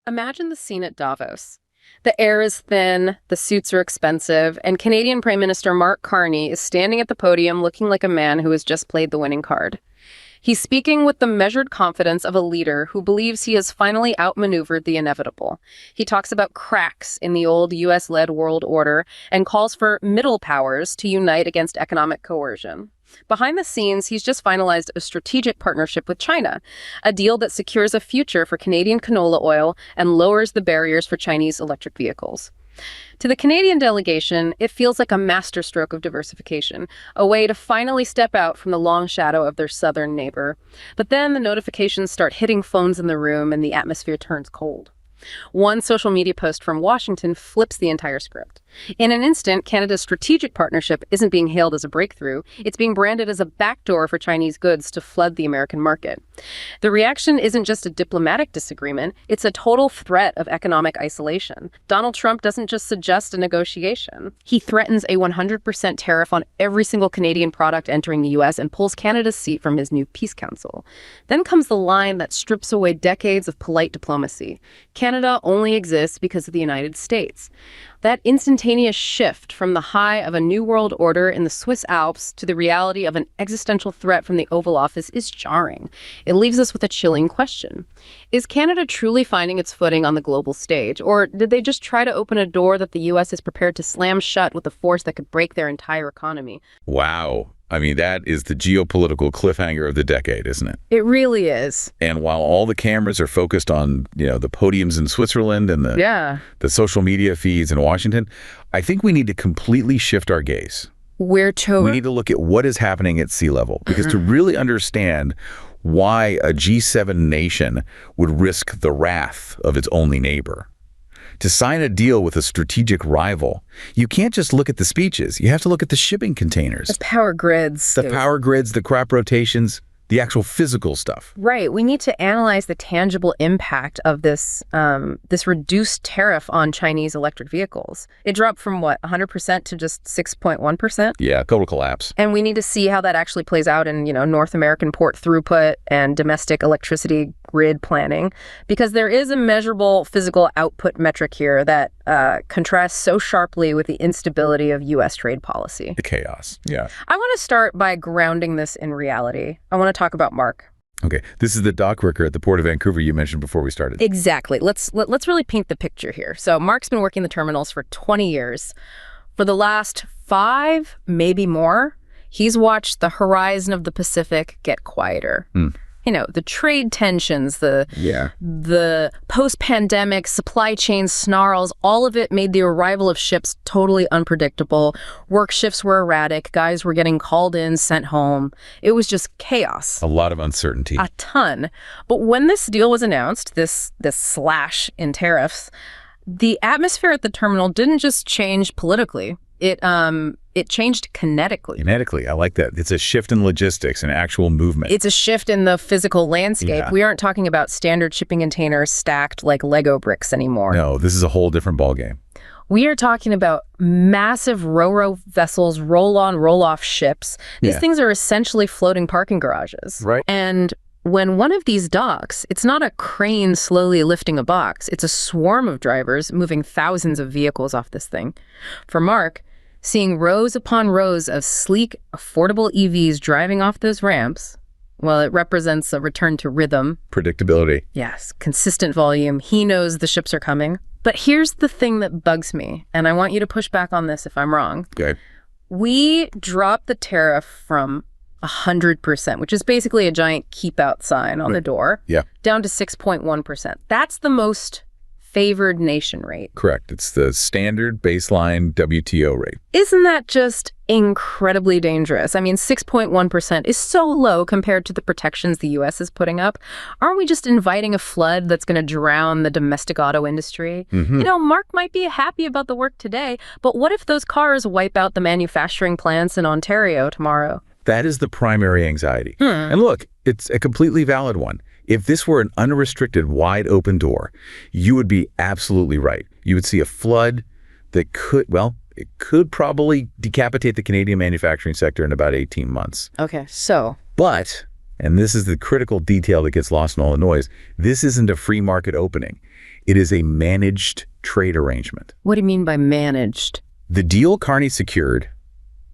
Imagine the scene at Davos. The air is thin, the suits are expensive, and Canadian Prime Minister Mark Carney is standing at the podium looking like a man who has just played the winning card. He's speaking with the measured confidence of a leader who believes he has finally outmaneuvered the inevitable. He talks about cracks in the old US-led world order and calls for middle powers to unite against economic coercion. Behind the scenes, he's just finalized a strategic partnership with China, a deal that secures a future for Canadian canola oil and lowers the barriers for Chinese electric vehicles. To the Canadian delegation, it feels like a masterstroke of diversification, a way to finally step out from the long shadow of their southern neighbor. But then the notifications start hitting phones in the room and the atmosphere turns cold. One social media post from Washington flips the entire script. In an instant, Canada's strategic partnership isn't being hailed as a breakthrough. It's being branded as a backdoor for Chinese goods to flood the American market. The reaction isn't just a diplomatic disagreement, it's a total threat of economic isolation. Donald Trump doesn't just suggest a negotiation. He threatens a 100% tariff on every single Canadian product entering the U.S. and pulls Canada's seat from his new peace council. Then comes the line that strips away decades of polite diplomacy. Canada only exists because of the United States. That instantaneous shift from the high of a new world order in the Swiss Alps to the reality of an existential threat from the Oval Office is jarring. It leaves us with a chilling question. Is Canada truly finding its footing on the global stage, or did they just try to open a door that the U.S. is prepared to slam shut with a force that could break their entire economy? Wow. I mean, that is the geopolitical cliffhanger of the decade, isn't it? It really is. And while all the cameras are focused on, the podiums in Switzerland and the social media feeds in Washington, I think we need to completely shift our gaze. We need to look at what is happening at sea level, because to really understand why a G7 nation would risk the wrath of its only neighbor. To sign a deal with a strategic rival, you can't just look at the speeches. You have to look at the shipping containers. The power grids. The crop rotations, the actual physical stuff. Right. We need to analyze the tangible impact of this reduced tariff on Chinese electric vehicles. It dropped from, 100% to just 6.1%? Yeah, total collapse. And we need to see how that actually plays out in, North American port throughput and domestic electricity grid planning, because there is a measurable physical output metric here that contrasts so sharply with the instability of U.S. trade policy. The chaos, yeah. I want to start by grounding this in reality. I want to talk about Mark. Okay, this is the dock worker at the Port of Vancouver you mentioned before we started. Exactly. Let's really paint the picture here. So Mark's been working the terminals for 20 years. For the last 5, maybe more, he's watched the horizon of the Pacific get quieter. The trade tensions, the post-pandemic supply chain snarls, all of it made the arrival of ships totally unpredictable. Work shifts were erratic. Guys were getting called in, sent home. It was just chaos. A lot of uncertainty. A ton. But when this deal was announced, this slash in tariffs, the atmosphere at the terminal didn't just change politically. It changed kinetically. Kinetically, I like that. It's a shift in logistics and actual movement. It's a shift in the physical landscape. Yeah. We aren't talking about standard shipping containers stacked like Lego bricks anymore. No, this is a whole different ballgame. We are talking about massive ro-ro vessels, roll-on, roll-off ships. These things are essentially floating parking garages. Right. And when one of these docks, it's not a crane slowly lifting a box. It's a swarm of drivers moving thousands of vehicles off this thing. For Mark, seeing rows upon rows of sleek, affordable EVs driving off those ramps, well, it represents a return to rhythm. Predictability. Yes, consistent volume. He knows the ships are coming. But here's the thing that bugs me, and I want you to push back on this if I'm wrong. Okay. We dropped the tariff from 100%, which is basically a giant keep out sign on the door, down to 6.1%. That's the most favored nation rate. Correct. It's the standard baseline WTO rate. Isn't that just incredibly dangerous? I mean, 6.1% is so low compared to the protections the U.S. is putting up. Aren't we just inviting a flood that's going to drown the domestic auto industry? Mark might be happy about the work today, but what if those cars wipe out the manufacturing plants in Ontario tomorrow? That is the primary anxiety. And look, it's a completely valid one. If this were an unrestricted, wide open door, you would be absolutely right. You would see a flood that it could probably decapitate the Canadian manufacturing sector in about 18 months. Okay, so. But, and this is the critical detail that gets lost in all the noise, this isn't a free market opening. It is a managed trade arrangement. What do you mean by managed? The deal Carney secured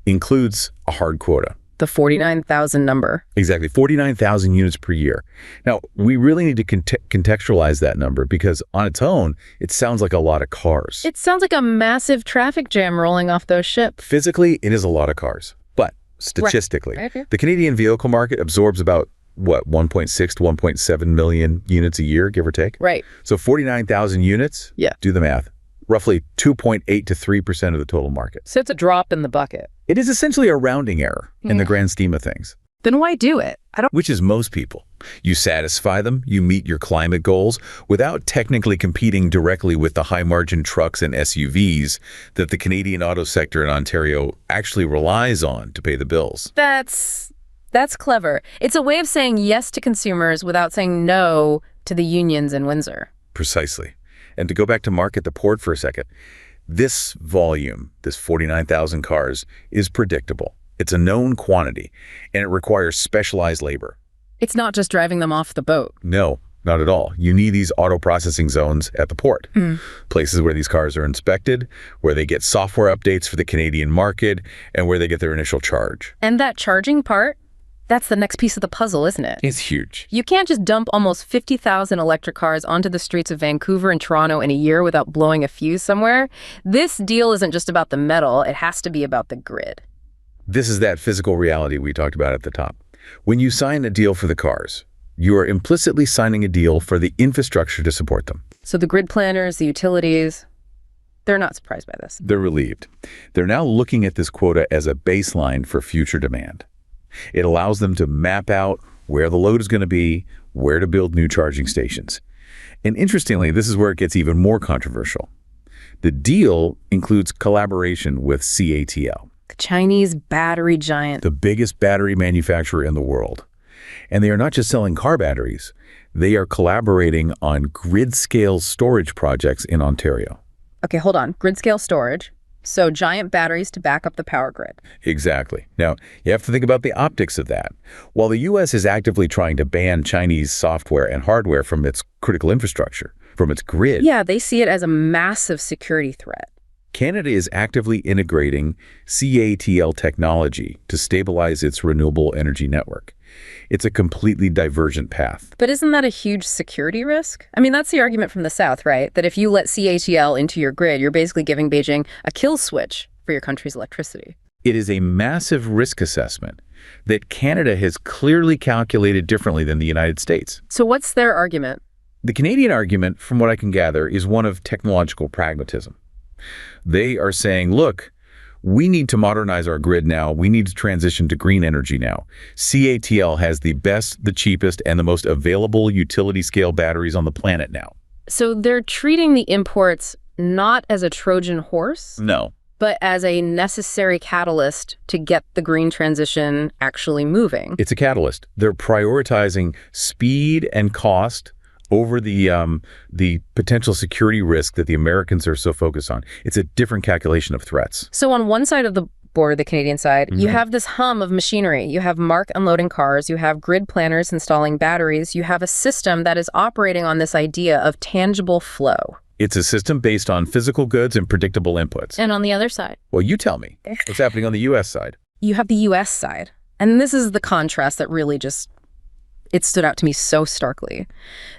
includes a hard quota. The 49,000 number. Exactly, 49,000 units per year. Now, we really need to contextualize that number because on its own, it sounds like a lot of cars. It sounds like a massive traffic jam rolling off those ships. Physically, it is a lot of cars. But statistically, right. The Canadian vehicle market absorbs about, 1.6 to 1.7 million units a year, give or take? Right. So 49,000 units, do the math, roughly 2.8 to 3% of the total market. So it's a drop in the bucket. It is essentially a rounding error in the grand scheme of things. Then why do it? Which is most people. You satisfy them, you meet your climate goals without technically competing directly with the high-margin trucks and SUVs that the Canadian auto sector in Ontario actually relies on to pay the bills. That's clever. It's a way of saying yes to consumers without saying no to the unions in Windsor. Precisely. And to go back to Mark at the port for a second, this volume, this 49,000 cars, is predictable. It's a known quantity, and it requires specialized labor. It's not just driving them off the boat. No, not at all. You need these auto processing zones at the port, places where these cars are inspected, where they get software updates for the Canadian market, and where they get their initial charge. And that charging part, that's the next piece of the puzzle, isn't it? It's huge. You can't just dump almost 50,000 electric cars onto the streets of Vancouver and Toronto in a year without blowing a fuse somewhere. This deal isn't just about the metal, it has to be about the grid. This is that physical reality we talked about at the top. When you sign a deal for the cars, you are implicitly signing a deal for the infrastructure to support them. So the grid planners, the utilities, they're not surprised by this. They're relieved. They're now looking at this quota as a baseline for future demand. It allows them to map out where the load is going to be, where to build new charging stations. And interestingly, this is where it gets even more controversial. The deal includes collaboration with CATL, the Chinese battery giant, the biggest battery manufacturer in the world. And they are not just selling car batteries. They are collaborating on grid-scale storage projects in Ontario. Okay, hold on. Grid-scale storage. So giant batteries to back up the power grid. Exactly. Now, you have to think about the optics of that. While the U.S. is actively trying to ban Chinese software and hardware from its critical infrastructure, from its grid. Yeah, they see it as a massive security threat. Canada is actively integrating CATL technology to stabilize its renewable energy network. It's a completely divergent path. But isn't that a huge security risk? I mean, that's the argument from the South, right? That if you let CATL into your grid, you're basically giving Beijing a kill switch for your country's electricity. It is a massive risk assessment that Canada has clearly calculated differently than the United States. So what's their argument? The Canadian argument, from what I can gather, is one of technological pragmatism. They are saying, look, we need to modernize our grid now. We need to transition to green energy now. CATL has the best, the cheapest, and the most available utility-scale batteries on the planet now. So they're treating the imports not as a Trojan horse? No. But as a necessary catalyst to get the green transition actually moving. It's a catalyst. They're prioritizing speed and cost over the potential security risk that the Americans are so focused on. It's a different calculation of threats. So on one side of the border, the Canadian side, you have this hum of machinery. You have Mark unloading cars. You have grid planners installing batteries. You have a system that is operating on this idea of tangible flow. It's a system based on physical goods and predictable inputs. And on the other side? Well, you tell me. What's happening on the U.S. side? You have the U.S. side. And this is the contrast that really it stood out to me so starkly.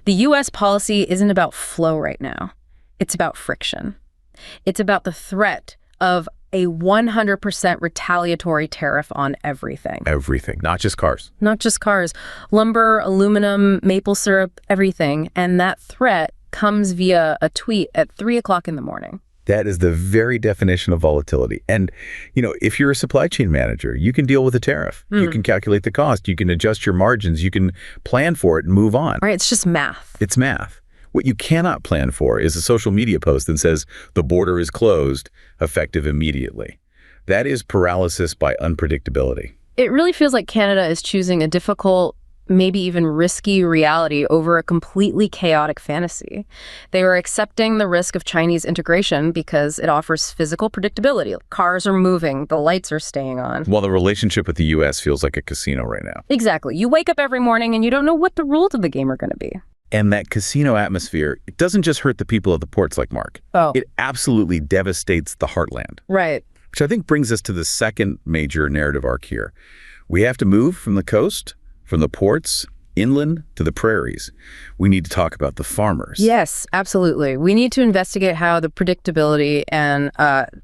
The U.S. policy isn't about flow right now. It's about friction. It's about the threat of a 100% retaliatory tariff on everything. Everything, not just cars. Not just cars. Lumber, aluminum, maple syrup, everything. And that threat comes via a tweet at 3 o'clock in the morning. That is the very definition of volatility. And, if you're a supply chain manager, you can deal with a tariff. You can calculate the cost. You can adjust your margins. You can plan for it and move on. Right, it's just math. It's math. What you cannot plan for is a social media post that says the border is closed, effective immediately. That is paralysis by unpredictability. It really feels like Canada is choosing a difficult, maybe even risky reality over a completely chaotic fantasy. They are accepting the risk of Chinese integration because it offers physical predictability. Cars are moving, the lights are staying on. While the relationship with the U.S. feels like a casino right now. Exactly. You wake up every morning and you don't know what the rules of the game are going to be. And that casino atmosphere, it doesn't just hurt the people of the ports like Mark. Oh. It absolutely devastates the heartland. Right. Which I think brings us to the second major narrative arc here. We have to move from the coast, from the ports, inland to the prairies. We need to talk about the farmers. Yes, absolutely. We need to investigate how the predictability and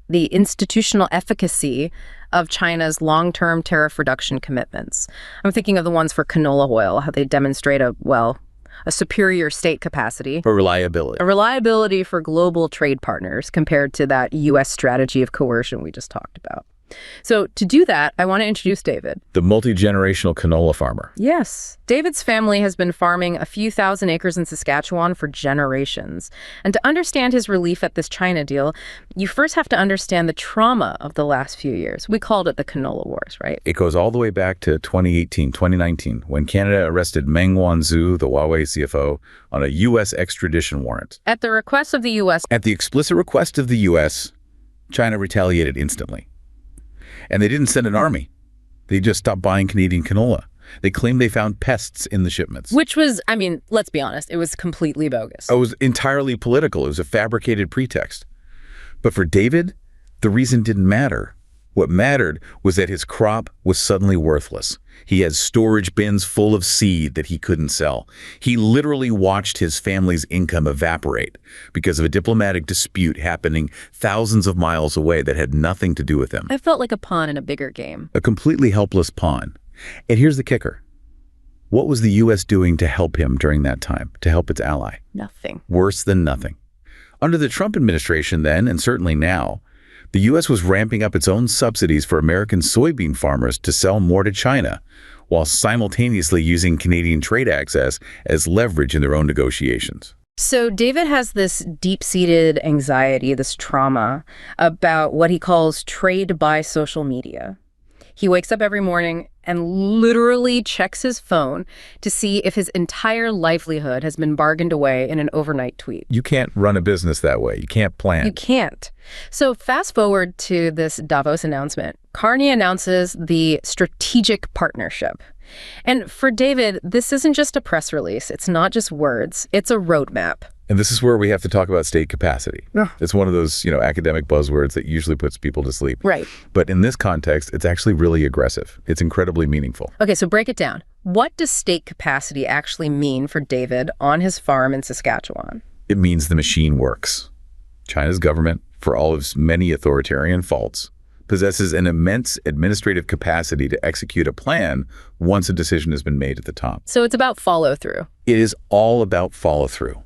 the institutional efficacy of China's long-term tariff reduction commitments. I'm thinking of the ones for canola oil, how they demonstrate a superior state capacity. A reliability. A reliability for global trade partners compared to that U.S. strategy of coercion we just talked about. So to do that, I want to introduce David. The multi-generational canola farmer. Yes. David's family has been farming a few thousand acres in Saskatchewan for generations. And to understand his relief at this China deal, you first have to understand the trauma of the last few years. We called it the Canola Wars, right? It goes all the way back to 2018, 2019, when Canada arrested Meng Wanzhou, the Huawei CFO, on a U.S. extradition warrant. At the request of the U.S. At the explicit request of the U.S., China retaliated instantly. And they didn't send an army. They just stopped buying Canadian canola. They claimed they found pests in the shipments. Which was, I mean, let's be honest, it was completely bogus. It was entirely political. It was a fabricated pretext. But for David, the reason didn't matter. What mattered was that his crop was suddenly worthless. He had storage bins full of seed that he couldn't sell. He literally watched his family's income evaporate because of a diplomatic dispute happening thousands of miles away that had nothing to do with him. I felt like a pawn in a bigger game. A completely helpless pawn. And here's the kicker. What was the U.S. doing to help him during that time, to help its ally? Nothing. Worse than nothing. Under the Trump administration then, and certainly now, the U.S. was ramping up its own subsidies for American soybean farmers to sell more to China, while simultaneously using Canadian trade access as leverage in their own negotiations. So David has this deep-seated anxiety, this trauma, about what he calls trade by social media. He wakes up every morning and literally checks his phone to see if his entire livelihood has been bargained away in an overnight tweet. You can't run a business that way. You can't plan. You can't. So fast forward to this Davos announcement. Carney announces the strategic partnership. And for David, this isn't just a press release. It's not just words. It's a roadmap. And this is where we have to talk about state capacity. It's one of those, academic buzzwords that usually puts people to sleep. Right. But in this context, it's actually really aggressive. It's incredibly meaningful. Okay, so break it down. What does state capacity actually mean for David on his farm in Saskatchewan? It means the machine works. China's government, for all of its many authoritarian faults, possesses an immense administrative capacity to execute a plan once a decision has been made at the top. So it's about follow-through. It is all about follow-through.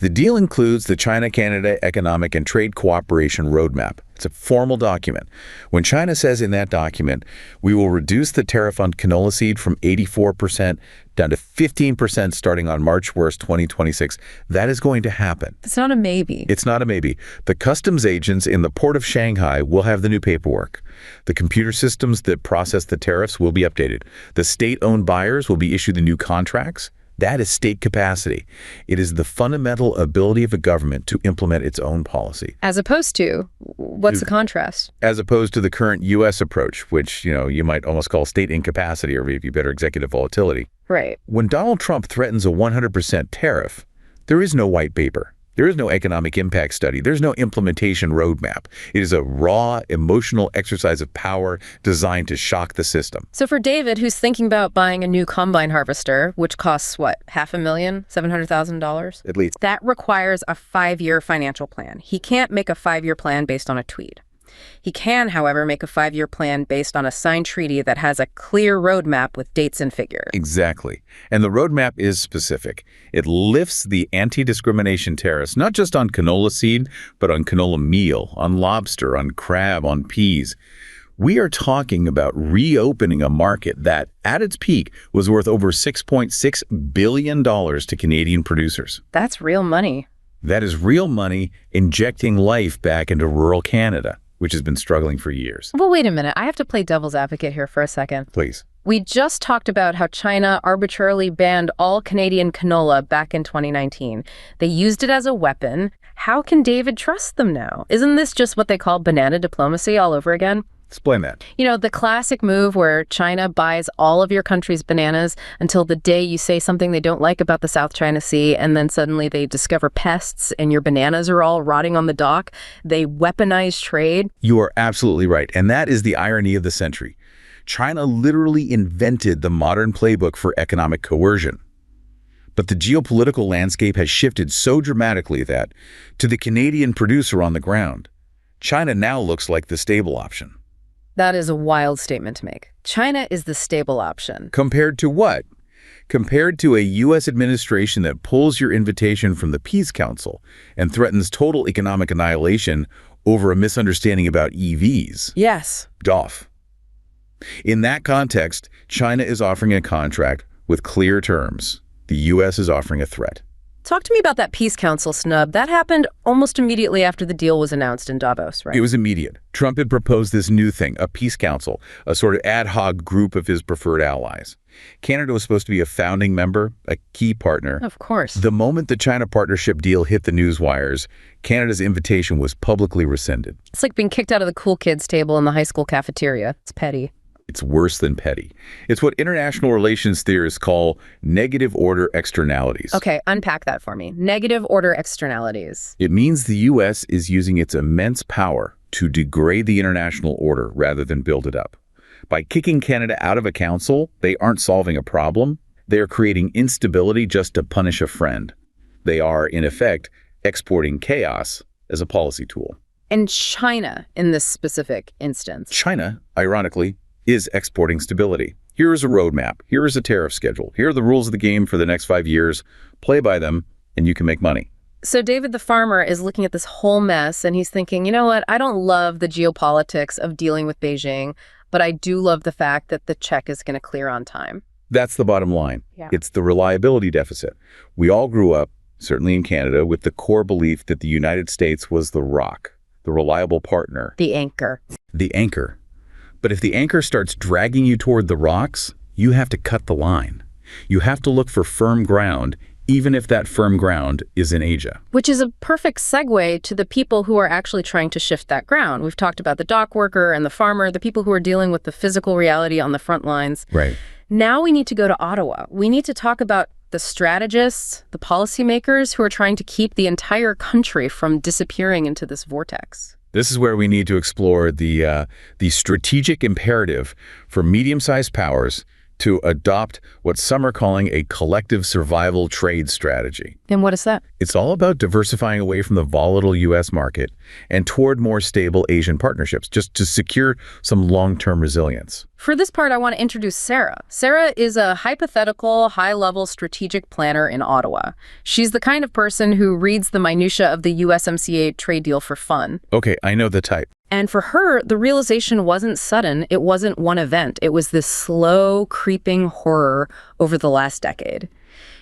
The deal includes the China-Canada Economic and Trade Cooperation Roadmap. It's a formal document. When China says in that document, we will reduce the tariff on canola seed from 84% down to 15% starting on March 1st, 2026, that is going to happen. It's not a maybe. It's not a maybe. The customs agents in the port of Shanghai will have the new paperwork. The computer systems that process the tariffs will be updated. The state-owned buyers will be issued the new contracts. That is state capacity. It is the fundamental ability of a government to implement its own policy. As opposed to, what's the contrast? As opposed to the current U.S. approach, which, you might almost call state incapacity or maybe better executive volatility. Right. When Donald Trump threatens a 100% tariff, there is no white paper. There is no economic impact study. There's no implementation roadmap. It is a raw, emotional exercise of power designed to shock the system. So for David, who's thinking about buying a new combine harvester, which costs, what, $500,000, $700,000? At least. That requires a 5-year financial plan. He can't make a 5-year plan based on a tweet. He can, however, make a 5-year plan based on a signed treaty that has a clear roadmap with dates and figures. Exactly. And the roadmap is specific. It lifts the anti-discrimination tariffs, not just on canola seed, but on canola meal, on lobster, on crab, on peas. We are talking about reopening a market that, at its peak, was worth over $6.6 billion to Canadian producers. That's real money. That is real money injecting life back into rural Canada, which has been struggling for years. Well, wait a minute. I have to play devil's advocate here for a second. Please. We just talked about how China arbitrarily banned all Canadian canola back in 2019. They used it as a weapon. How can David trust them now? Isn't this just what they call banana diplomacy all over again? Explain that. The classic move where China buys all of your country's bananas until the day you say something they don't like about the South China Sea, and then suddenly they discover pests and your bananas are all rotting on the dock. They weaponize trade. You are absolutely right. And that is the irony of the century. China literally invented the modern playbook for economic coercion. But the geopolitical landscape has shifted so dramatically that, to the Canadian producer on the ground, China now looks like the stable option. That is a wild statement to make. China is the stable option. Compared to what? Compared to a U.S. administration that pulls your invitation from the Peace Council and threatens total economic annihilation over a misunderstanding about EVs. Yes. Doff. In that context, China is offering a contract with clear terms. The U.S. is offering a threat. Talk to me about that Peace Council snub. That happened almost immediately after the deal was announced in Davos, right? It was immediate. Trump had proposed this new thing, a Peace Council, a sort of ad hoc group of his preferred allies. Canada was supposed to be a founding member, a key partner. Of course. The moment the China partnership deal hit the news wires, Canada's invitation was publicly rescinded. It's like being kicked out of the cool kids table in the high school cafeteria. It's petty. It's worse than petty. It's what international relations theorists call negative order externalities. Okay, unpack that for me. Negative order externalities. It means the U.S. is using its immense power to degrade the international order rather than build it up. By kicking Canada out of a council, they aren't solving a problem. They are creating instability just to punish a friend. They are, in effect, exporting chaos as a policy tool. And China, in this specific instance. China, ironically, is exporting stability. Here is a roadmap. Here is a tariff schedule. Here are the rules of the game for the next 5 years. Play by them, and you can make money. So David the farmer is looking at this whole mess, and he's thinking, you know what? I don't love the geopolitics of dealing with Beijing, but I do love the fact that the check is going to clear on time. That's the bottom line. Yeah. It's the reliability deficit. We all grew up, certainly in Canada, with the core belief that the United States was the rock, the reliable partner. The anchor. The anchor. But if the anchor starts dragging you toward the rocks, you have to cut the line. You have to look for firm ground, even if that firm ground is in Asia. Which is a perfect segue to the people who are actually trying to shift that ground. We've talked about the dock worker and the farmer, the people who are dealing with the physical reality on the front lines. Right. Now we need to go to Ottawa. We need to talk about the strategists, the policymakers who are trying to keep the entire country from disappearing into this vortex. This is where we need to explore the strategic imperative for medium-sized powers to adopt what some are calling a collective survival trade strategy. And what is that? It's all about diversifying away from the volatile U.S. market and toward more stable Asian partnerships, just to secure some long-term resilience. For this part, I want to introduce Sarah. Sarah is a hypothetical, high-level strategic planner in Ottawa. She's the kind of person who reads the minutia of the USMCA trade deal for fun. Okay, I know the type. And for her, the realization wasn't sudden. It wasn't one event. It was this slow, creeping horror over the last decade.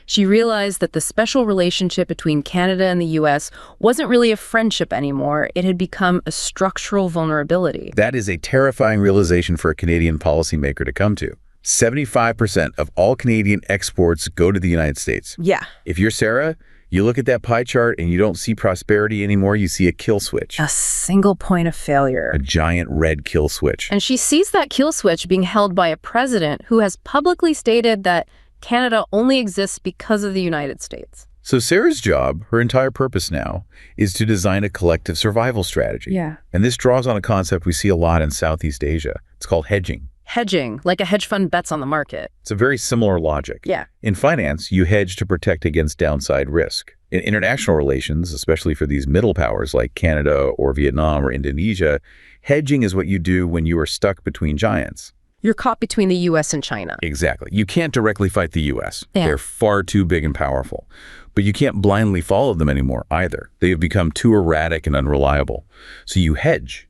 She realized that the special relationship between Canada and the U.S. wasn't really a friendship anymore. It had become a structural vulnerability. That is a terrifying realization for a Canadian policymaker to come to. 75% of all Canadian exports go to the United States. Yeah. If you're Sarah, you look at that pie chart and you don't see prosperity anymore, you see a kill switch. A single point of failure. A giant red kill switch. And she sees that kill switch being held by a president who has publicly stated that Canada only exists because of the United States. So Sarah's job, her entire purpose now, is to design a collective survival strategy. Yeah. And this draws on a concept we see a lot in Southeast Asia. It's called hedging. Hedging, like a hedge fund bets on the market. It's a very similar logic. Yeah. In finance, you hedge to protect against downside risk. In international relations, especially for these middle powers like Canada or Vietnam or Indonesia, hedging is what you do when you are stuck between giants. You're caught between the U.S. and China. Exactly. You can't directly fight the U.S. Yeah. They're far too big and powerful. But you can't blindly follow them anymore either. They have become too erratic and unreliable. So you hedge.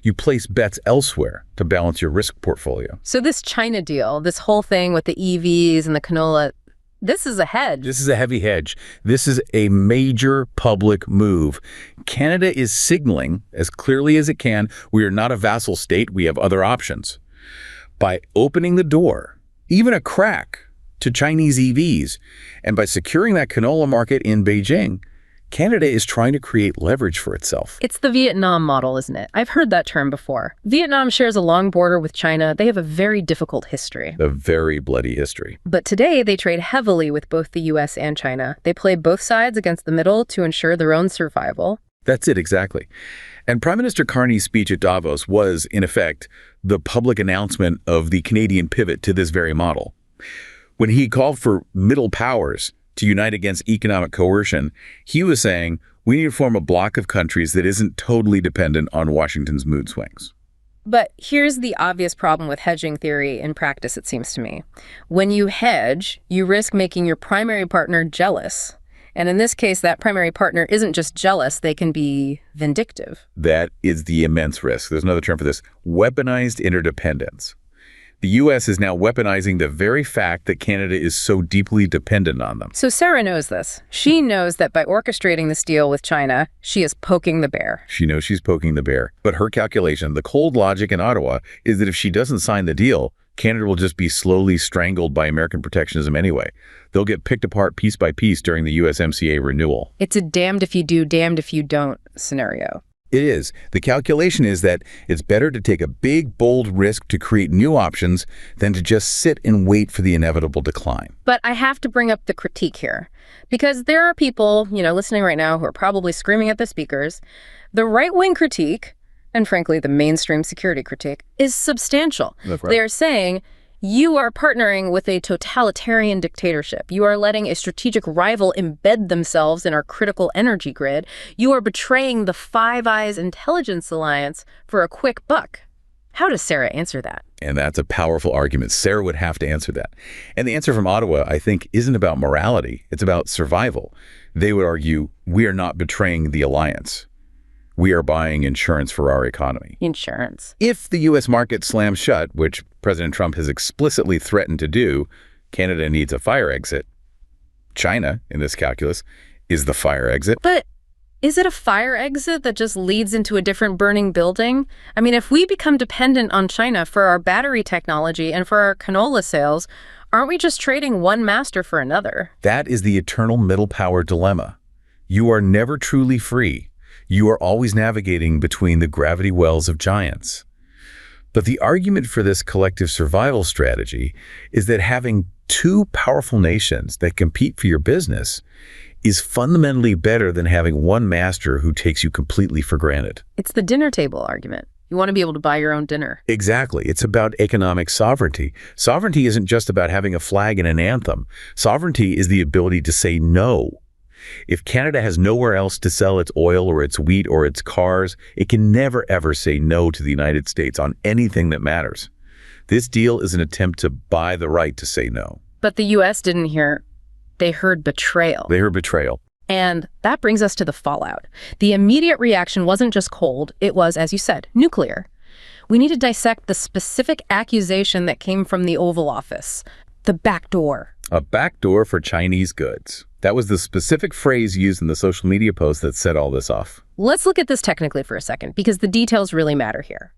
You place bets elsewhere to balance your risk portfolio. So this China deal, this whole thing with the EVs and the canola, this is a hedge. This is a heavy hedge. This is a major public move. Canada is signaling, as clearly as it can, we are not a vassal state, we have other options. By opening the door, even a crack, to Chinese EVs, and by securing that canola market in Beijing, Canada is trying to create leverage for itself. It's the Vietnam model, isn't it? I've heard that term before. Vietnam shares a long border with China. They have a very difficult history. A very bloody history. But today, they trade heavily with both the U.S. and China. They play both sides against the middle to ensure their own survival. That's it, exactly. And Prime Minister Carney's speech at Davos was, in effect, the public announcement of the Canadian pivot to this very model. When he called for middle powers to unite against economic coercion, he was saying, we need to form a bloc of countries that isn't totally dependent on Washington's mood swings. But here's the obvious problem with hedging theory in practice, it seems to me. When you hedge, you risk making your primary partner jealous. And in this case, that primary partner isn't just jealous, they can be vindictive. That is the immense risk. There's another term for this: weaponized interdependence. The U.S. is now weaponizing the very fact that Canada is so deeply dependent on them. So Sarah knows this. She knows that by orchestrating this deal with China, she is poking the bear. She knows she's poking the bear. But her calculation, the cold logic in Ottawa, is that if she doesn't sign the deal, Canada will just be slowly strangled by American protectionism anyway. They'll get picked apart piece by piece during the USMCA renewal. It's a damned if you do, damned if you don't scenario. It is. The calculation is that it's better to take a big, bold risk to create new options than to just sit and wait for the inevitable decline. But I have to bring up the critique here, because there are people, listening right now who are probably screaming at the speakers. The right-wing critique, and frankly, the mainstream security critique, is substantial. That's right. They are saying, you are partnering with a totalitarian dictatorship. You are letting a strategic rival embed themselves in our critical energy grid. You are betraying the Five Eyes intelligence alliance for a quick buck. How does Sarah answer that? And that's a powerful argument. Sarah would have to answer that. And the answer from Ottawa, I think, isn't about morality. It's about survival. They would argue, we are not betraying the alliance. We are buying insurance for our economy. Insurance. If the U.S. market slams shut, which President Trump has explicitly threatened to do, Canada needs a fire exit. China, in this calculus, is the fire exit. But is it a fire exit that just leads into a different burning building? I mean, if we become dependent on China for our battery technology and for our canola sales, aren't we just trading one master for another? That is the eternal middle power dilemma. You are never truly free. You are always navigating between the gravity wells of giants. But the argument for this collective survival strategy is that having two powerful nations that compete for your business is fundamentally better than having one master who takes you completely for granted. It's the dinner table argument. You want to be able to buy your own dinner. Exactly. It's about economic sovereignty. Sovereignty isn't just about having a flag and an anthem. Sovereignty is the ability to say no. If Canada has nowhere else to sell its oil or its wheat or its cars, it can never, ever say no to the United States on anything that matters. This deal is an attempt to buy the right to say no. But the U.S. didn't hear. They heard betrayal. They heard betrayal. And that brings us to the fallout. The immediate reaction wasn't just cold. It was, as you said, nuclear. We need to dissect the specific accusation that came from the Oval Office. The back door. A backdoor for Chinese goods. That was the specific phrase used in the social media post that set all this off. Let's look at this technically for a second, because the details really matter here.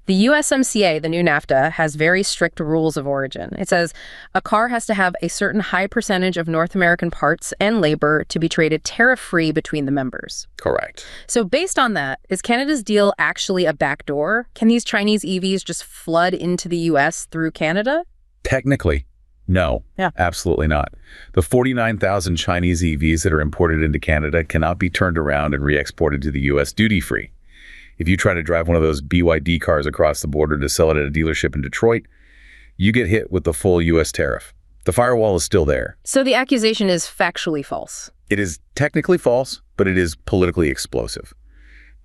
The USMCA, the new NAFTA, has very strict rules of origin. It says a car has to have a certain high percentage of North American parts and labor to be traded tariff-free between the members. Correct. So based on that, is Canada's deal actually a backdoor? Can these Chinese EVs just flood into the U.S. through Canada? Technically. No, absolutely not. The 49,000 Chinese EVs that are imported into Canada cannot be turned around and re-exported to the U.S. duty-free. If you try to drive one of those BYD cars across the border to sell it at a dealership in Detroit, you get hit with the full U.S. tariff. The firewall is still there. So the accusation is factually false. It is technically false, but it is politically explosive.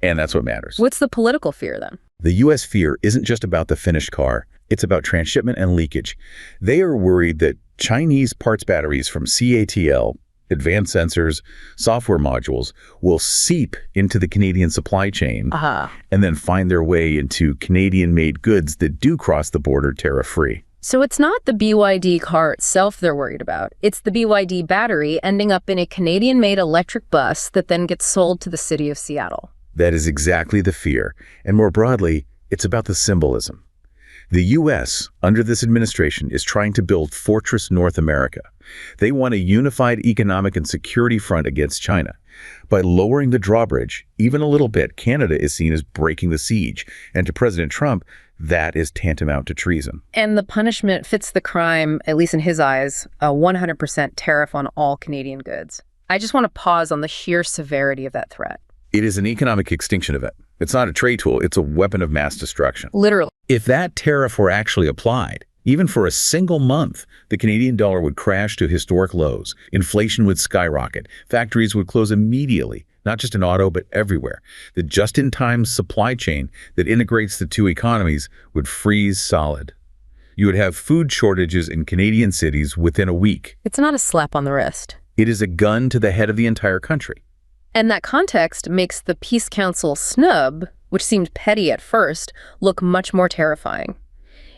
And that's what matters. What's the political fear then? The U.S. fear isn't just about the finished car. It's about transshipment and leakage. They are worried that Chinese parts batteries from CATL, advanced sensors, software modules, will seep into the Canadian supply chain and then find their way into Canadian-made goods that do cross the border tariff-free. So it's not the BYD car itself they're worried about. It's the BYD battery ending up in a Canadian-made electric bus that then gets sold to the city of Seattle. That is exactly the fear. And more broadly, it's about the symbolism. The U.S., under this administration, is trying to build Fortress North America. They want a unified economic and security front against China. By lowering the drawbridge, even a little bit, Canada is seen as breaking the siege. And to President Trump, that is tantamount to treason. And the punishment fits the crime, at least in his eyes, a 100% tariff on all Canadian goods. I just want to pause on the sheer severity of that threat. It is an economic extinction event. It's not a trade tool, it's a weapon of mass destruction. Literally. If that tariff were actually applied, even for a single month, the Canadian dollar would crash to historic lows. Inflation would skyrocket. Factories would close immediately, not just in auto, but everywhere. The just-in-time supply chain that integrates the two economies would freeze solid. You would have food shortages in Canadian cities within a week. It's not a slap on the wrist. It is a gun to the head of the entire country. And that context makes the Peace Council snub, which seemed petty at first, look much more terrifying.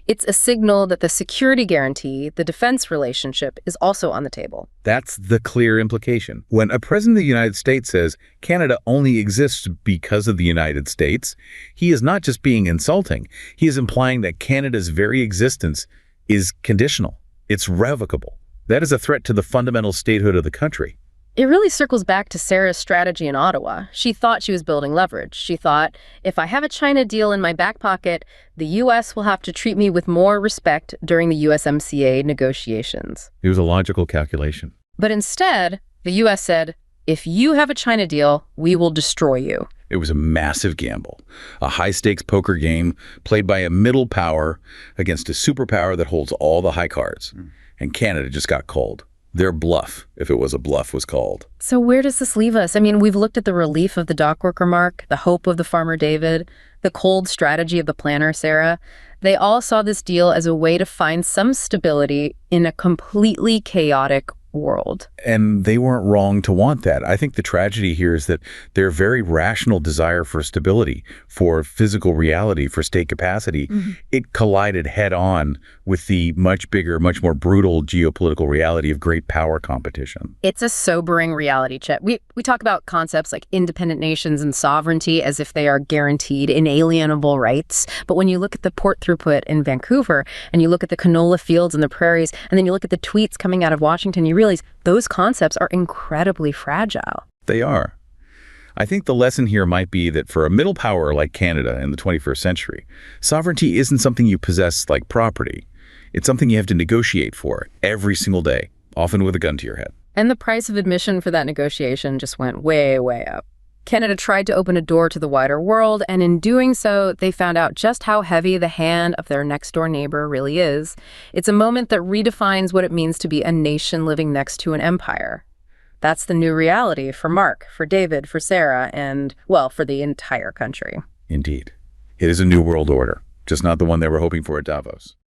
It's a signal that the security guarantee, the defense relationship, is also on the table. That's the clear implication. When a president of the United States says Canada only exists because of the United States, he is not just being insulting. He is implying that Canada's very existence is conditional. It's revocable. That is a threat to the fundamental statehood of the country. It really circles back to Sarah's strategy in Ottawa. She thought she was building leverage. She thought, if I have a China deal in my back pocket, the U.S. will have to treat me with more respect during the USMCA negotiations. It was a logical calculation. But instead, the U.S. said, if you have a China deal, we will destroy you. It was a massive gamble, a high-stakes poker game played by a middle power against a superpower that holds all the high cards. And Canada just got cold. Their bluff, if it was a bluff, was called. So where does this leave us? I mean, we've looked at the relief of the dockworker Mark, the hope of the farmer David, the cold strategy of the planner Sarah. They all saw this deal as a way to find some stability in a completely chaotic world. And they weren't wrong to want that. I think the tragedy here is that their very rational desire for stability, for physical reality, for state capacity, it collided head on with the much bigger, much more brutal geopolitical reality of great power competition. It's a sobering reality check. We talk about concepts like independent nations and sovereignty as if they are guaranteed inalienable rights. But when you look at the port throughput in Vancouver and you look at the canola fields and the prairies, and then you look at the tweets coming out of Washington, you realize those concepts are incredibly fragile. They are. I think the lesson here might be that for a middle power like Canada in the 21st century, sovereignty isn't something you possess like property. It's something you have to negotiate for every single day, often with a gun to your head. And the price of admission for that negotiation just went way, way up. Canada tried to open a door to the wider world, and in doing so, they found out just how heavy the hand of their next-door neighbor really is. It's a moment that redefines what it means to be a nation living next to an empire. That's the new reality for Mark, for David, for Sarah, and, well, for the entire country. Indeed. It is a new world order, just not the one they were hoping for at Davos.